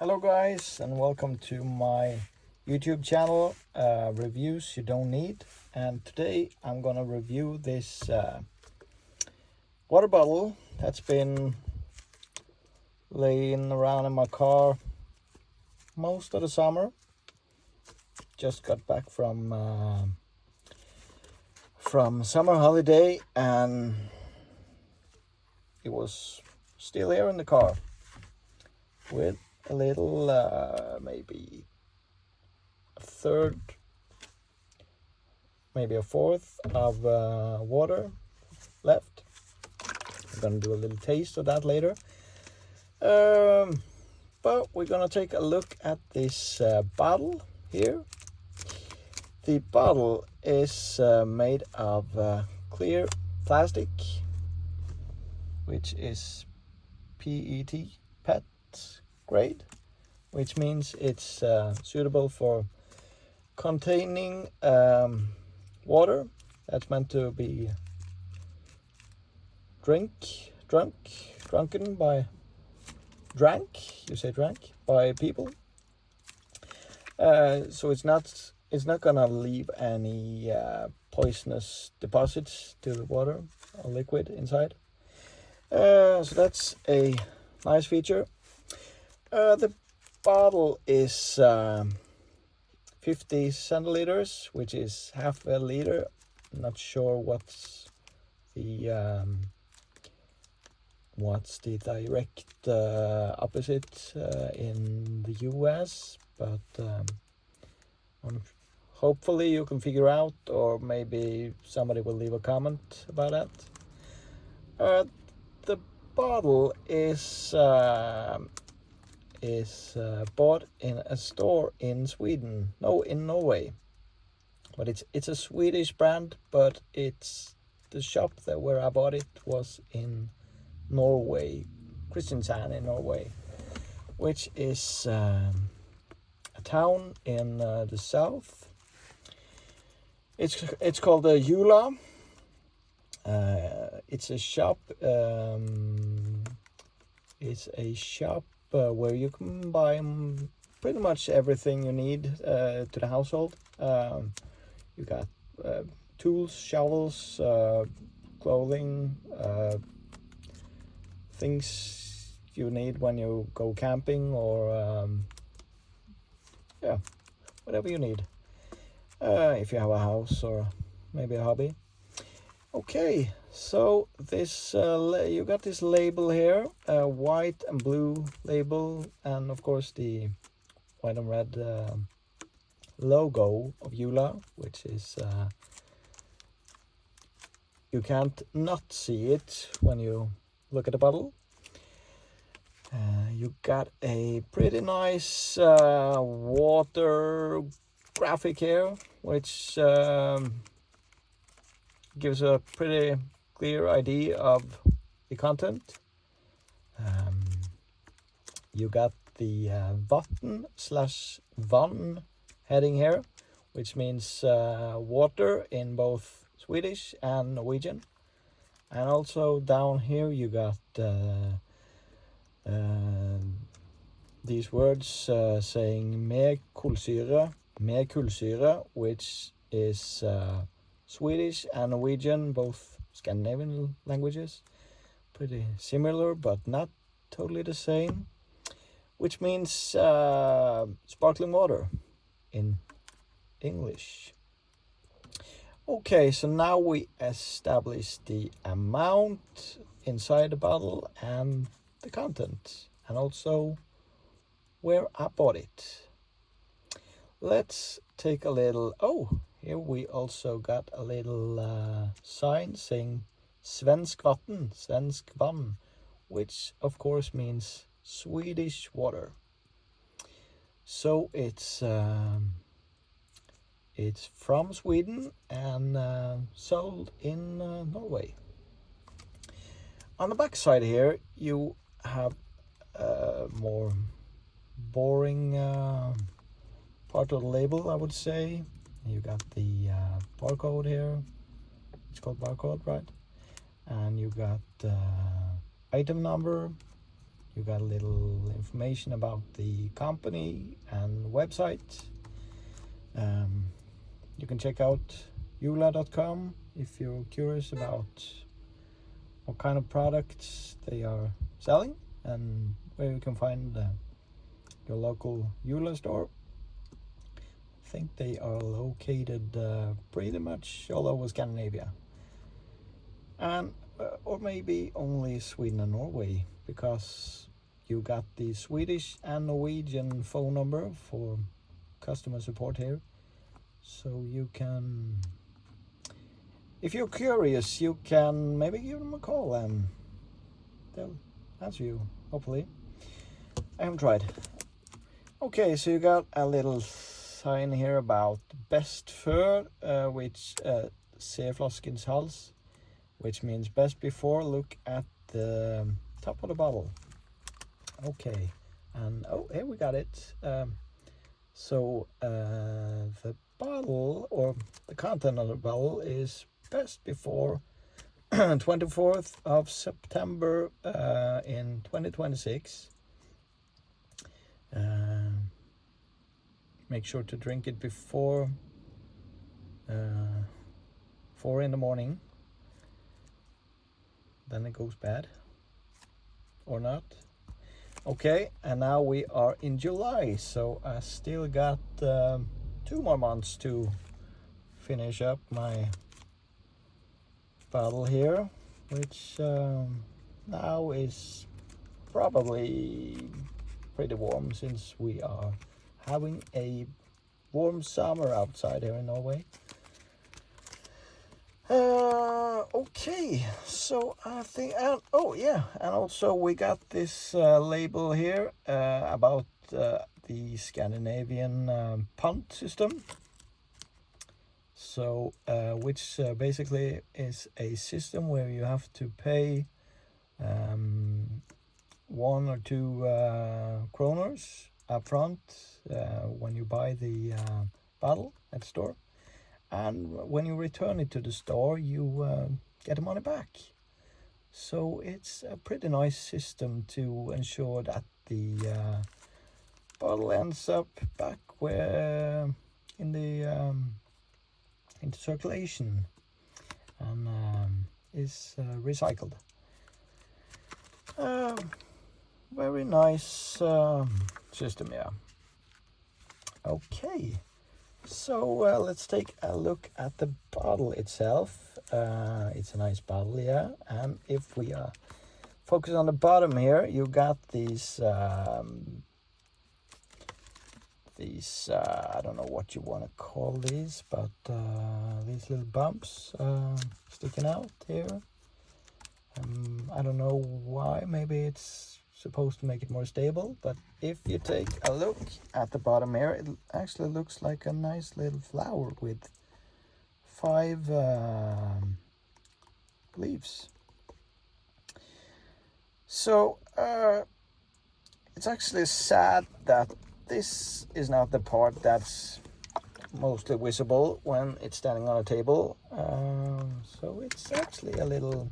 Hello guys, and welcome to my YouTube channel, Reviews You Don't Need. And today I'm gonna review this water bottle that's been laying around in my car most of the summer. Just got back from summer holiday and it was still here in the car with a little maybe a third, maybe a fourth of water left. I'm gonna do a little taste of that later, but we're gonna take a look at this bottle here. The bottle is made of clear plastic, which is PET grade, which means it's suitable for containing water that's meant to be drank by people. So it's not gonna leave any poisonous deposits to the water or liquid inside. So that's a nice feature. The bottle is 50 centiliters, which is half a liter. I'm not sure what's the direct opposite in the US, but hopefully you can figure out, or maybe somebody will leave a comment about that. The bottle is bought in a store in Norway, but it's a Swedish brand, but it's the shop where I bought it was in Norway, Kristiansand in Norway, which is a town in the south. It's called Jula. It's a shop. Where you can buy pretty much everything you need to the household. You got tools, shovels, clothing, things you need when you go camping, or whatever you need if you have a house or maybe a hobby. Okay, so this you got this label here, white and blue label, and of course the white and red logo of Jula, which is you can't not see it when you look at the bottle. You got a pretty nice water graphic here, which gives a pretty clear idea of the content. You got the vatten/vann heading here, which means water in both Swedish and Norwegian. And also down here you got these words saying mer kullsyre, which is Swedish and Norwegian, both Scandinavian languages, pretty similar but not totally the same, which means sparkling water in English. Okay, so now we establish the amount inside the bottle and the content, and also where I bought it. Let's take a little. Here we also got a little sign saying Svensk vann, which of course means Swedish water. So it's from Sweden and sold in Norway. On the back side here you have more boring part of the label, I would say. You got the barcode here. It's called barcode, right? And you got item number. You got a little information about the company and website. You can check out jula.com if you're curious about what kind of products they are selling and where you can find your local Jula store. I think they are located pretty much all over Scandinavia, and or maybe only Sweden and Norway, because you got the Swedish and Norwegian phone number for customer support here. So you can, if you're curious, you can maybe give them a call and they'll answer you, hopefully. I haven't tried. Okay, so you got a little sign here about best fur, which Sefloskens hals, which means best before. Look at the top of the bottle. Okay, and oh, here we got it. So the bottle, or the content of the bottle, is best before 24th of September in 2026. Make sure to drink it before 4 in the morning. Then it goes bad. Or not. Okay, and now we are in July, so I still got 2 more months to finish up my bottle here, which now is probably pretty warm since we are having a warm summer outside here in Norway. Okay, so I think, and oh yeah, and also we got this label here about the Scandinavian pant system. So which basically is a system where you have to pay 1 or 2 kroners up front when you buy the bottle at the store, and when you return it to the store you get the money back. So it's a pretty nice system to ensure that the bottle ends up back where into circulation and is recycled. Very nice system, yeah. Okay, so let's take a look at the bottle itself. It's a nice bottle, yeah. And if we focus on the bottom here, you got these I don't know what you want to call these, but these little bumps sticking out here. I don't know why. Maybe it's supposed to make it more stable, but if you take a look at the bottom here, it actually looks like a nice little flower with 5 leaves. So it's actually sad that this is not the part that's mostly visible when it's standing on a table. So it's actually a little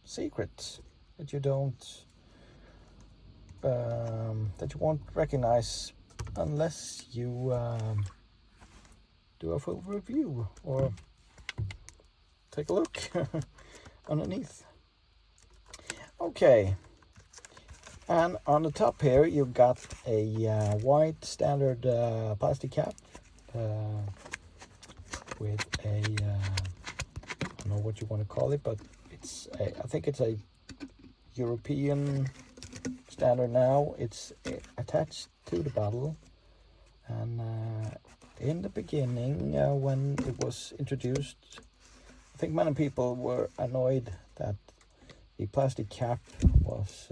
secret that you don't that you won't recognize unless you do a full review or take a look underneath. Okay, and on the top here you got a white standard plastic cap with a I don't know what you want to call it, but I think it's a European standard now. It's attached to the bottle, and in the beginning when it was introduced, I think many people were annoyed that the plastic cap was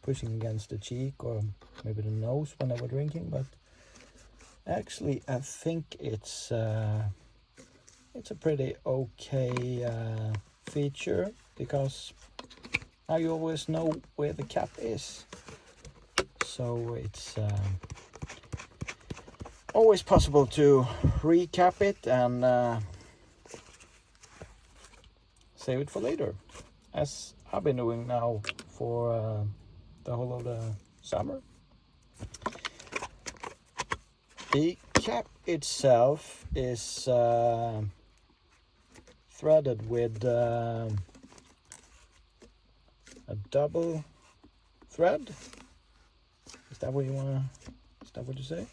pushing against the cheek or maybe the nose when they were drinking, but actually I think it's a pretty okay feature, because now you always know where the cap is, so it's always possible to recap it and save it for later, as I've been doing now for the whole of the summer. The cap itself is threaded with a double thread. Is that what you wanna? Is that what you say?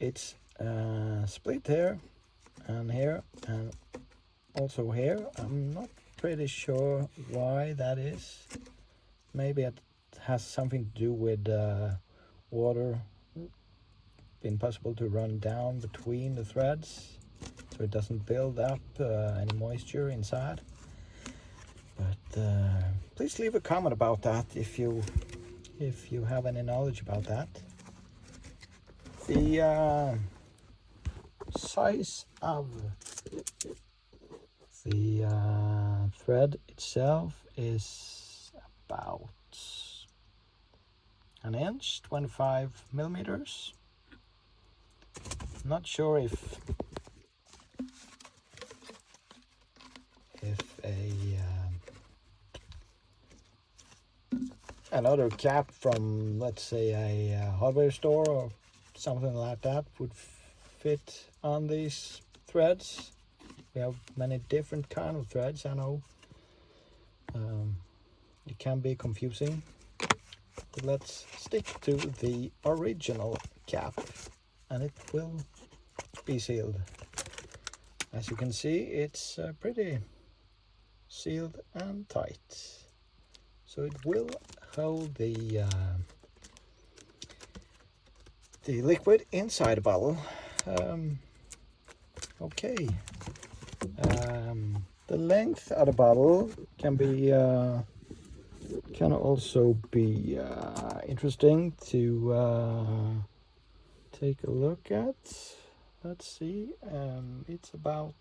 It's split here and here and also here. I'm not pretty sure why that is. Maybe it has something to do with water being possible to run down between the threads, so it doesn't build up any moisture inside. But please leave a comment about that if you have any knowledge about that. The size of the thread itself is about an inch, 25 millimeters. Not sure if another cap from, let's say, a hardware store or something like that would fit on these threads. We have many different kind of threads, I know. It can be confusing, but let's stick to the original cap and it will be sealed. As you can see, it's pretty sealed and tight, so it will hold the liquid inside the bottle. Okay. The length of the bottle can also be interesting to take a look at. Let's see. It's about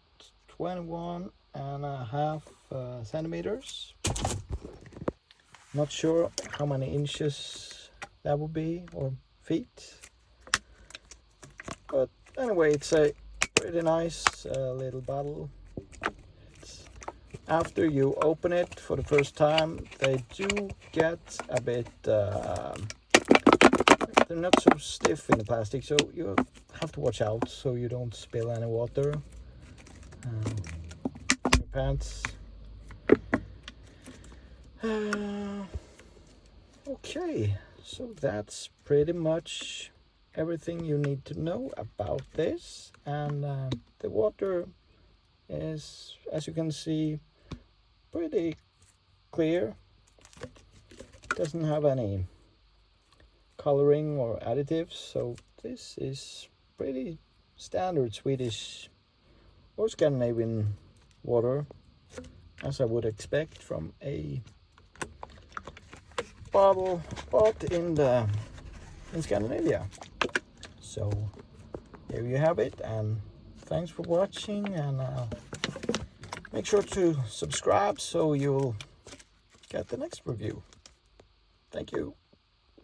21.5 centimeters. Not sure how many inches that would be, or feet. But anyway, it's a pretty nice little bottle. After you open it for the first time, they do get a bit, they're not so stiff in the plastic, so you have to watch out so you don't spill any water in your pants. Okay, so that's pretty much everything you need to know about this. And the water is, as you can see, pretty clear. Doesn't have any coloring or additives, so this is pretty standard Swedish or Scandinavian water, as I would expect from a bottle bought in Scandinavia. So here you have it, and thanks for watching, and make sure to subscribe so you'll get the next review. Thank you.